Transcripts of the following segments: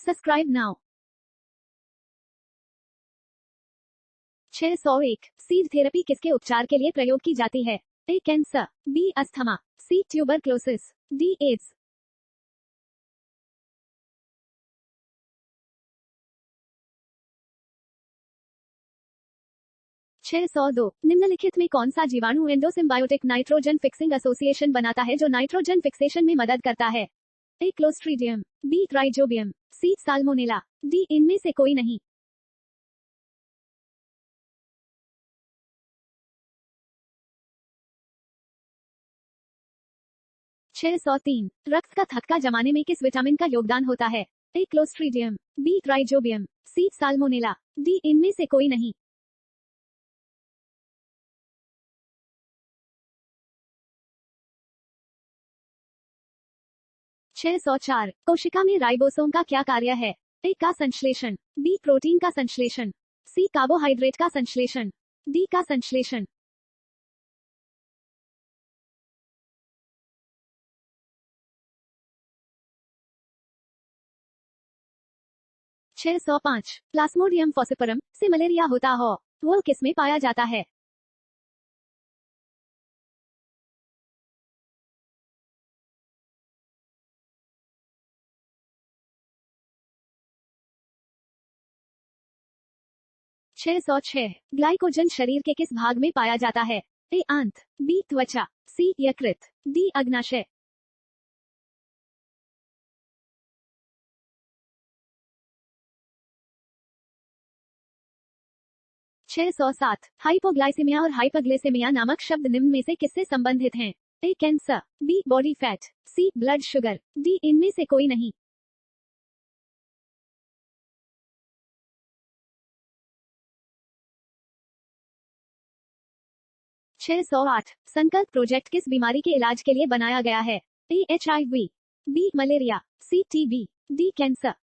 Subscribe now. 601 seed therapy किसके उपचार के लिए प्रयोग की जाती है? ए कैंसर, बी अस्थमा, सी ट्यूबरक्लोसिस, डी एड्स। 602 निम्नलिखित में कौन सा जीवाणु एंडोसिम्बायोटिक नाइट्रोजन फिक्सिंग एसोसिएशन बनाता है जो नाइट्रोजन फिक्सेशन में मदद करता है? ए क्लोस्ट्रीडियम, बी राइजोबियम, सी साल्मोनेला, डी इनमें से कोई नहीं। 603 रक्त का थक्का जमाने में किस विटामिन का योगदान होता है? ए क्लोस्ट्रीडियम, बी राइजोबियम, सी साल्मोनेला, डी इनमें से कोई नहीं। 604 कोशिका में राइबोसोम का क्या कार्य है? ए का संश्लेषण, बी प्रोटीन का संश्लेषण, सी कार्बोहाइड्रेट का संश्लेषण, डी का संश्लेषण। 605 प्लाज्मोडियम फॉसिफरम से मलेरिया होता हो, वो किसमें पाया जाता है? छह सौ छह ग्लाइकोजन शरीर के किस भाग में पाया जाता है? ए आंत, बी त्वचा, सी यकृत, डी अग्नाशय। 607 हाइपोग्लाइसीमिया और हाइपरग्लाइसेमिया नामक शब्द निम्न में से किससे संबंधित हैं? ए कैंसर, बी बॉडी फैट, सी ब्लड शुगर, डी इनमें से कोई नहीं। 608 संकल्प प्रोजेक्ट किस बीमारी के इलाज के लिए बनाया गया है? ए HIV, बी मलेरिया, सी TB, डी कैंसर।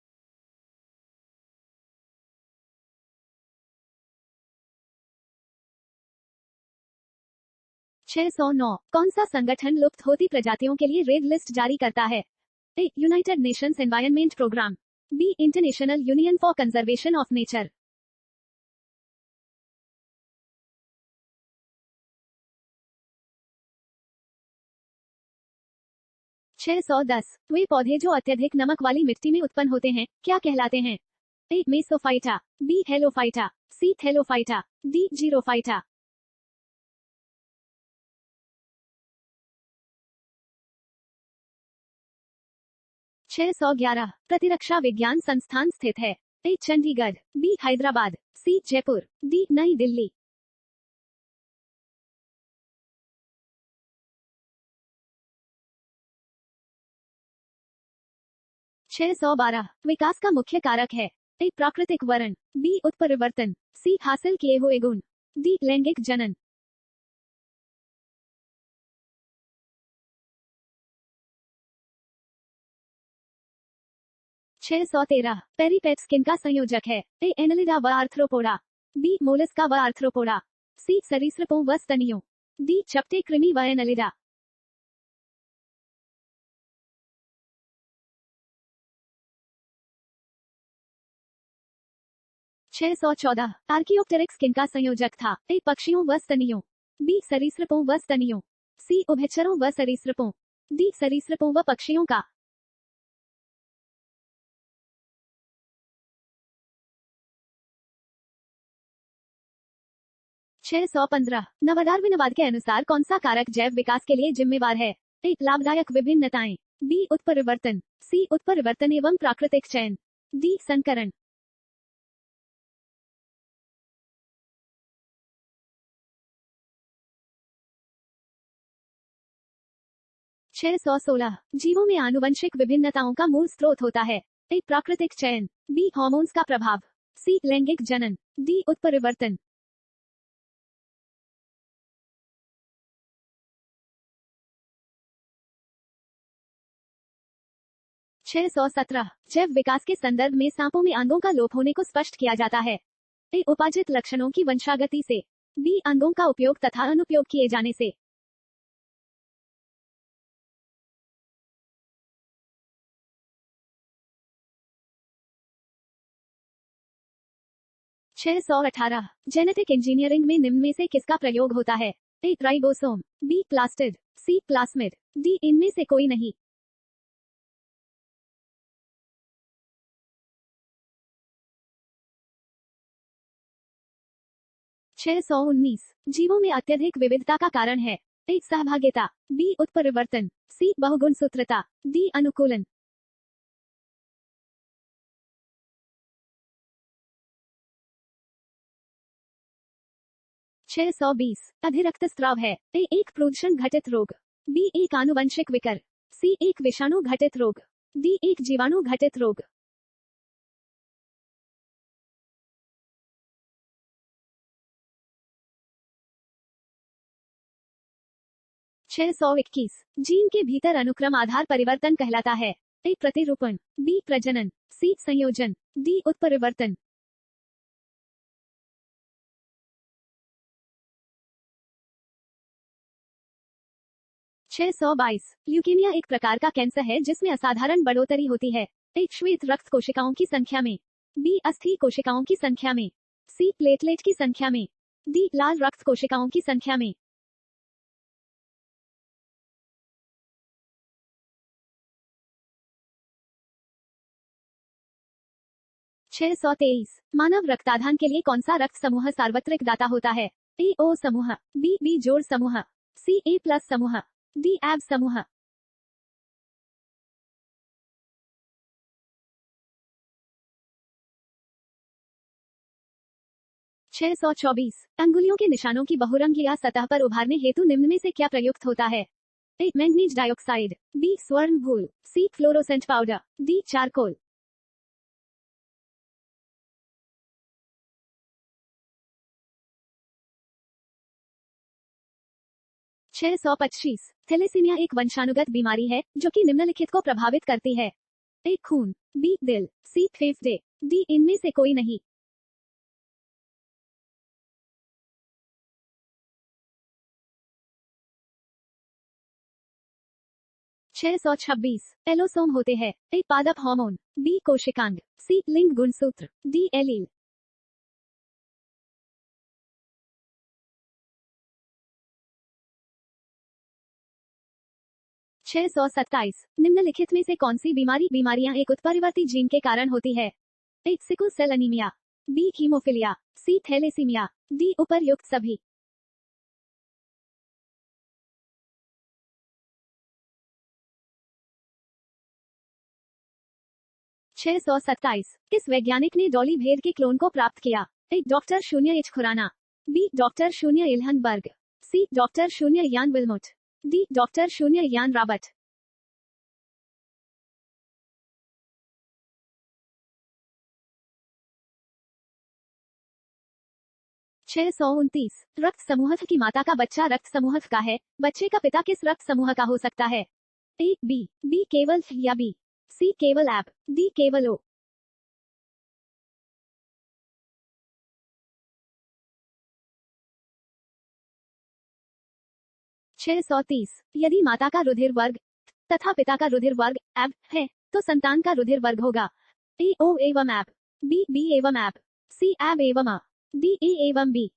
609 कौन सा संगठन लुप्त होती प्रजातियों के लिए रेड लिस्ट जारी करता है? A United Nations environment programme, B International Union for Conservation of Nature. 610 वे पौधे जो अत्यधिक नमक वाली मिट्टी में उत्पन्न होते हैं क्या कहलाते हैं? ए मेसोफाइटा, बी हेलोफाइटा, सी थेलोफाइटा, डी जीरोफाइटा। 611 प्रतिरक्षा विज्ञान संस्थान स्थित है? ए चंडीगढ़, बी हैदराबाद, सी जयपुर, डी नई दिल्ली। 612 विकास का मुख्य कारक है? ए प्राकृतिक वरण, बी उत्परिवर्तन, सी हासिल किए हुए गुण, डी लैंगिक जनन। 613 पेरीपेट्स किनका संयोजक है? ए एनालिडा व आर्थ्रोपोडा, बी मोलस्का व आर्थ्रोपोडा, सी सरीसृपों व स्तनियों, डी चपटे कृमि व एनालिडा। 614 आर्कियोप्टेरिक्स किनका संयोजक था? ए पक्षियों व स्तनियों, बी सरीसृपों व स्तनियों, सी उभयचरों व सरीसृपों, डी सरीसृपों व पक्षियों का। 615 नवडार्विनवाद के अनुसार कौन सा कारक जैव विकास के लिए जिम्मेवार है? ए लाभदायक विभिन्नताएं, बी उत्परिवर्तन, सी उत्परिवर्तन एवं प्राकृतिक चयन, डी संकरण। 616 जीवों में आनुवंशिक विभिन्नताओं का मूल स्रोत होता है? ए प्राकृतिक चयन, बी हार्मोन्स का प्रभाव, सी लैंगिक जनन, डी उत्परिवर्तन। 617 जैव विकास के संदर्भ में सांपों में अंगों का लोप होने को स्पष्ट किया जाता है? ए उपार्जित लक्षणों की वंशागति से, बी अंगों का उपयोग तथा अनुपयोग किए जाने से। 618 जेनेटिक इंजीनियरिंग में निम्न में से किसका प्रयोग होता है? A ribosome, B plastid, C plasmid, D इनमें से कोई नहीं। छह सौ उन्नीस जीवों में अत्यधिक विविधता का कारण है? ए सहभागिता, बी उत्परिवर्तन, सी बहुगुण सूत्रता, डी अनुकूलन। 620 अधिरक्तस्राव है? ए एक प्रदूषण घटित रोग, बी एक आनुवंशिक विकर, सी एक विषाणु घटित रोग, डी एक जीवाणु घटित रोग। 621 जीन के भीतर अनुक्रम आधार परिवर्तन कहलाता है? ए प्रतिरूपण, बी प्रजनन, सी संयोजन, डी उत्परिवर्तन। 622 ल्यूकेमिया एक प्रकार का कैंसर है जिसमें असाधारण बढ़ोतरी होती है? ए श्वेत रक्त कोशिकाओं की संख्या में, बी अस्थि कोशिकाओं की संख्या में, सी प्लेटलेट की संख्या में, डी लाल रक्त कोशिकाओं की संख्या में। 623 मानव रक्ताधान के लिए कौन सा रक्त समूह सार्वत्रिक दाता होता है? ए ओ समूह, बी बी जोड़ समूह, सी ए प्लस समूह, डी एब समूह। 624 अंगुलियों के निशानों की बहुरंग या सतह पर उभारने हेतु निम्न में से क्या प्रयुक्त होता है? ए मैंगनीज डाइऑक्साइड, बी स्वर्ण भूल, C fluorescent powder, D charcoal. 625 thalassaemia एक वंशानुगत बीमारी है जो कि निम्नलिखित को प्रभावित करती है? ए खून, बी दिल, सी फेफड़े, डी इनमें से कोई नहीं। 626 एलोसोम होते हैं? ए पादप हार्मोन, बी कोशिकांग, सी लिंग गुणसूत्र, डी एलील। 627 निम्नलिखित में से कौन सी बीमारियां एक उत्परिवर्ती जीन के कारण होती है? A sickle cell anaemia, B haemophilia, C thalassaemia, D उपर्युक्त सभी। 627 किस वैज्ञानिक ने डॉली भेड़ के क्लोन को प्राप्त किया? ए डॉक्टर शून्य एच खुराना, बी डॉक्टर शून्य इल्हनबर्ग, सी डॉक्टर शून्य यान विल्मुट, डी डॉक्टर शून्य यान रॉबर्ट। 629 रक्त समूह की माता का बच्चा रक्त समूह का है? बच्चे का पिता किस रक्त समूह का हो सकता है? ए बी, बी केवल या बी, सी केवल एब, डी केवल ओ। 630 यदि माता का रुधिर वर्ग तथा पिता का रुधिर वर्ग एब है तो संतान का रुधिर वर्ग होगा? ए ओ एवं एब, बी बी एवं एब, सी एब एवं आ, डी ए एवं बी।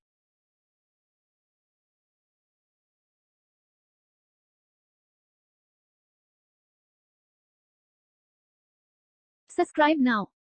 'Subscribe now'